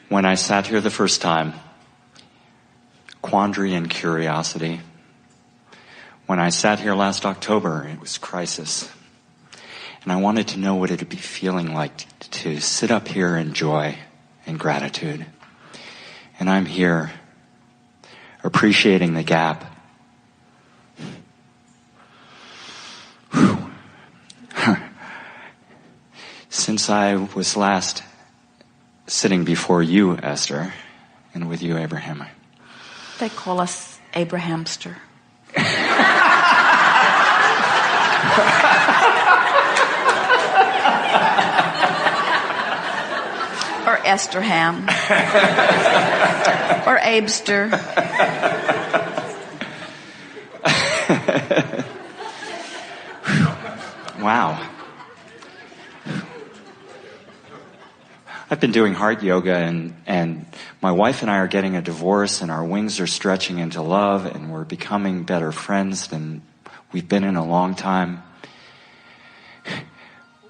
When I sat here the first time, quandary and curiosity. When I sat here last October, it was crisis. And I wanted to know what it would be feeling like to sit up here in joy and gratitude. And I'm here appreciating the gap. Since I was last sitting before you, Esther, and with you, Abraham. They call us Abrahamster. Or Estherham. Or Abester. Wow. I've been doing heart yoga, and my wife and I are getting a divorce, and our wings are stretching into love, and we're becoming better friends than we've been in a long time.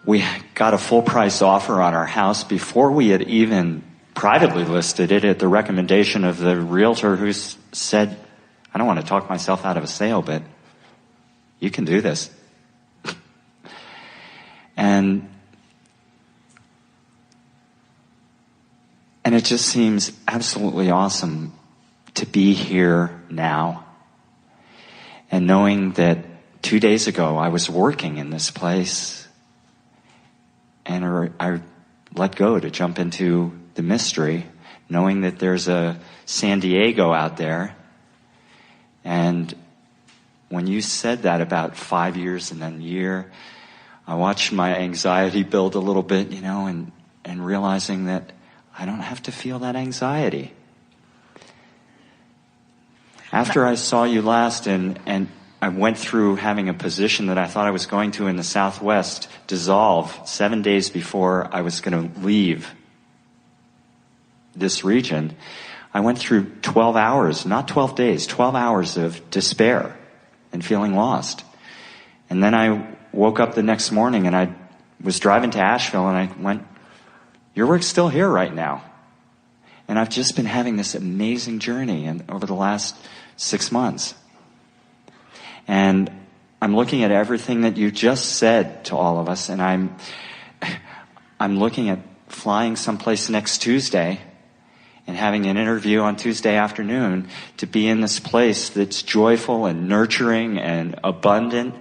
We got a full price offer on our house before we had even privately listed it at the recommendation of the realtor who said, I don't want to talk myself out of a sale, but you can do this. And it just seems absolutely awesome to be here now. And knowing that 2 days ago I was working in this place, and I let go to jump into the mystery, knowing that there's a San Diego out there. And when you said that about 5 years and then a year, I watched my anxiety build a little bit, and realizing that I don't have to feel that anxiety. After I saw you last and I went through having a position that I thought I was going to in the Southwest dissolve 7 days before I was going to leave this region, I went through 12 hours, not 12 days, 12 hours of despair and feeling lost. And then I woke up the next morning and I was driving to Asheville and I went, your work's still here right now. And I've just been having this amazing journey over the last 6 months. And I'm looking at everything that you just said to all of us, and I'm looking at flying someplace next Tuesday and having an interview on Tuesday afternoon to be in this place that's joyful and nurturing and abundant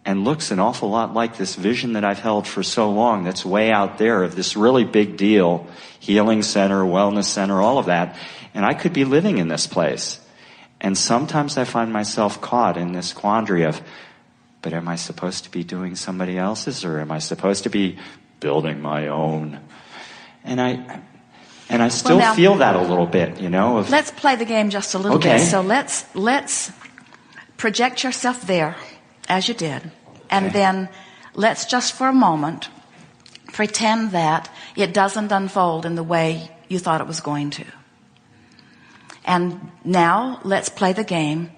and looks an awful lot like this vision that I've held for so long that's way out there of this really big deal, healing center, wellness center, all of that. And I could be living in this place. And sometimes I find myself caught in this quandary of, but am I supposed to be doing somebody else's, or am I supposed to be building my own? And I still feel that a little bit, Let's play the game just a little bit. So let's project yourself there, as you did. And then let's just for a moment pretend that it doesn't unfold in the way you thought it was going to. And now let's play the game.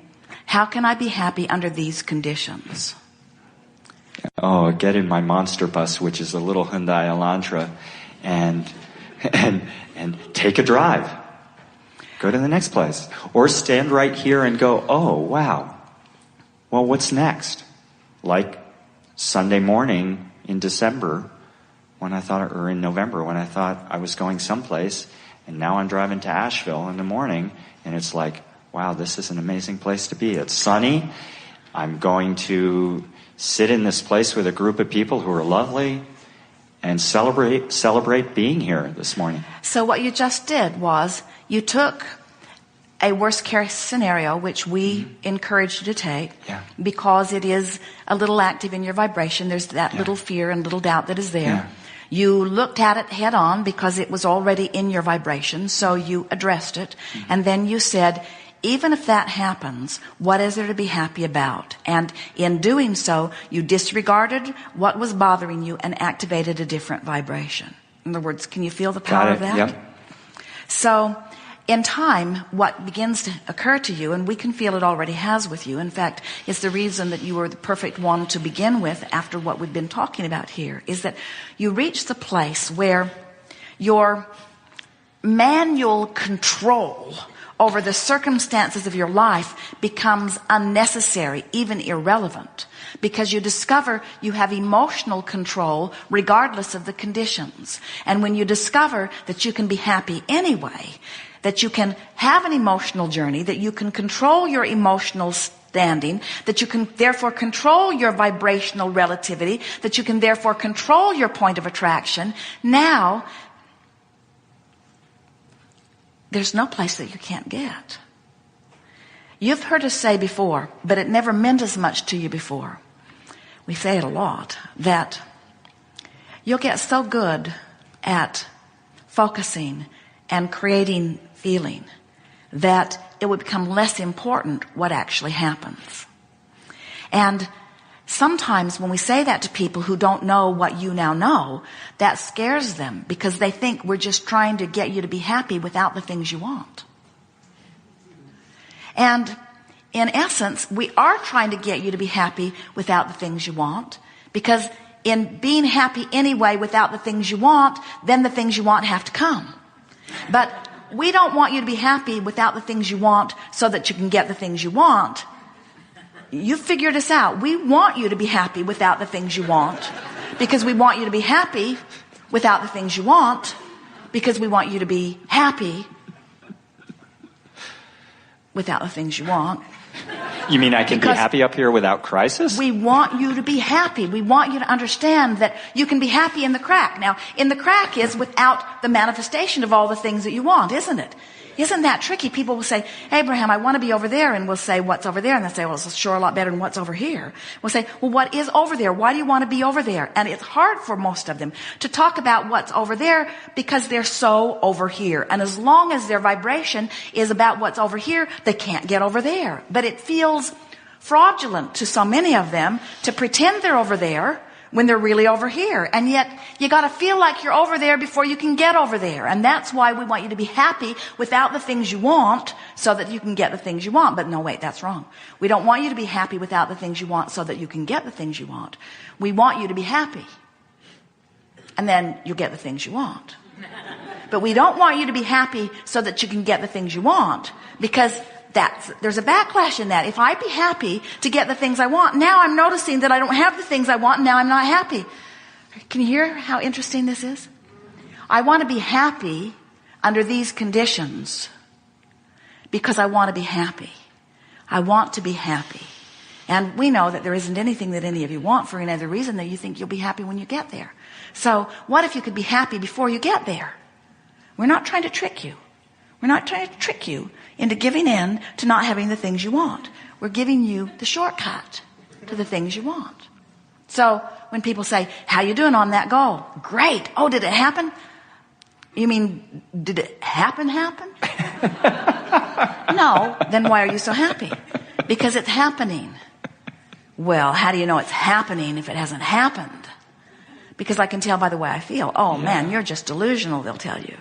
How can I be happy under these conditions? Oh, get in my monster bus, which is a little Hyundai Elantra, and take a drive. Go to the next place. Or stand right here and go, oh, wow. Well, what's next? Like Sunday morning in December, or in November, when I thought I was going someplace, and now I'm driving to Asheville in the morning, and it's like, wow, this is an amazing place to be. It's sunny. I'm going to sit in this place with a group of people who are lovely and celebrate being here this morning. So what you just did was you took a worst case scenario, which we encourage you to take, because it is a little active in your vibration. There's that little fear and little doubt that is there. Yeah. You looked at it head on because it was already in your vibration, so you addressed it. And then you said, even if that happens, what is there to be happy about? And in doing so, you disregarded what was bothering you and activated a different vibration. In other words, can you feel the power of that? Yep. So in time, what begins to occur to you, and we can feel it already has with you. In fact, it's the reason that you were the perfect one to begin with after what we've been talking about here, is that you reach the place where Your manual control over the circumstances of your life becomes unnecessary, even irrelevant, because you discover you have emotional control regardless of the conditions. And when you discover that you can be happy anyway, that you can have an emotional journey, that you can control your emotional standing, that you can therefore control your vibrational relativity, that you can therefore control your point of attraction, now there's no place that you can't get. You've heard us say before, but it never meant as much to you before. We say it a lot, that you'll get so good at focusing and creating feeling that it would become less important what actually happens. And sometimes when we say that to people who don't know what you now know, that scares them because they think we're just trying to get you to be happy without the things you want. And in essence, we are trying to get you to be happy without the things you want, because in being happy anyway without the things you want, then the things you want have to come. But we don't want you to be happy without the things you want so that you can get the things you want. You figured us out. We want you to be happy without the things you want, because we want you to be happy without the things you want, because we want you to be happy without the things you want. You mean I can be happy up here without crisis? We want you to be happy. We want you to understand that you can be happy in the crack. Now, in the crack is without the manifestation of all the things that you want, isn't it? Isn't that tricky? People will say, Abraham, I want to be over there. And we'll say, what's over there? And they'll say, well, it's sure a lot better than what's over here. We'll say, well, what is over there? Why do you want to be over there? And it's hard for most of them to talk about what's over there because they're so over here. And as long as their vibration is about what's over here, they can't get over there. But it feels fraudulent to so many of them to pretend they're over there when they're really over here. And yet you got to feel like you're over there before you can get over there. And that's why we want you to be happy without the things you want so that you can get the things you want. But no, wait, that's wrong. We don't want you to be happy without the things you want so that you can get the things you want. We want you to be happy, and then you'll get the things you want. But we don't want you to be happy so that you can get the things you want, because there's a backlash in that. If I be happy to get the things I want, now I'm noticing that I don't have the things I want, and now I'm not happy. Can you hear how interesting this is? I want to be happy under these conditions because I want to be happy. I want to be happy. And we know that there isn't anything that any of you want for any other reason that you think you'll be happy when you get there. So what if you could be happy before you get there? We're not trying to trick you. We're not trying to trick you into giving in to not having the things you want. We're giving you the shortcut to the things you want. So when people say, how you doing on that goal? Great. Oh, did it happen? You mean, did it happen? No. Then why are you so happy? Because it's happening. Well, how do you know it's happening if it hasn't happened? Because I can tell by the way I feel. Oh man, you're just delusional, they'll tell you.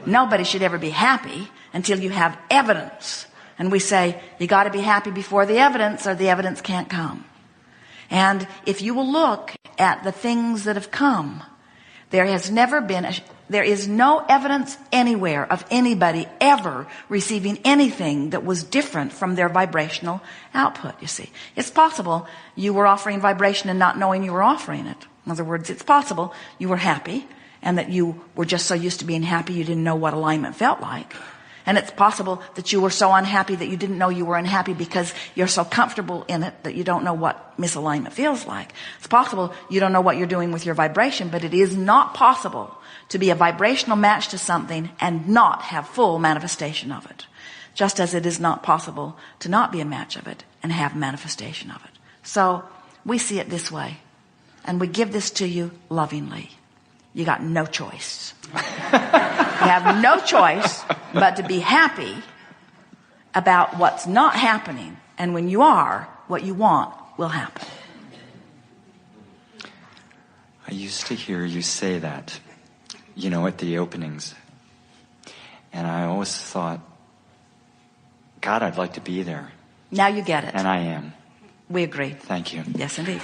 Nobody should ever be happy until you have evidence. And we say, you got to be happy before the evidence, or the evidence can't come. And if you will look at the things that have come, there is no evidence anywhere of anybody ever receiving anything that was different from their vibrational output, you see. It's possible you were offering vibration and not knowing you were offering it. In other words, it's possible you were happy, and that you were just so used to being happy you didn't know what alignment felt like. And it's possible that you were so unhappy that you didn't know you were unhappy because you're so comfortable in it that you don't know what misalignment feels like. It's possible you don't know what you're doing with your vibration, but it is not possible to be a vibrational match to something and not have full manifestation of it. Just as it is not possible to not be a match of it and have manifestation of it. So we see it this way, and we give this to you lovingly. You got no choice. You have no choice but to be happy about what's not happening. And when you are, what you want will happen. I used to hear you say that, at the openings. And I always thought, God, I'd like to be there. Now you get it. And I am. We agree. Thank you. Yes, indeed.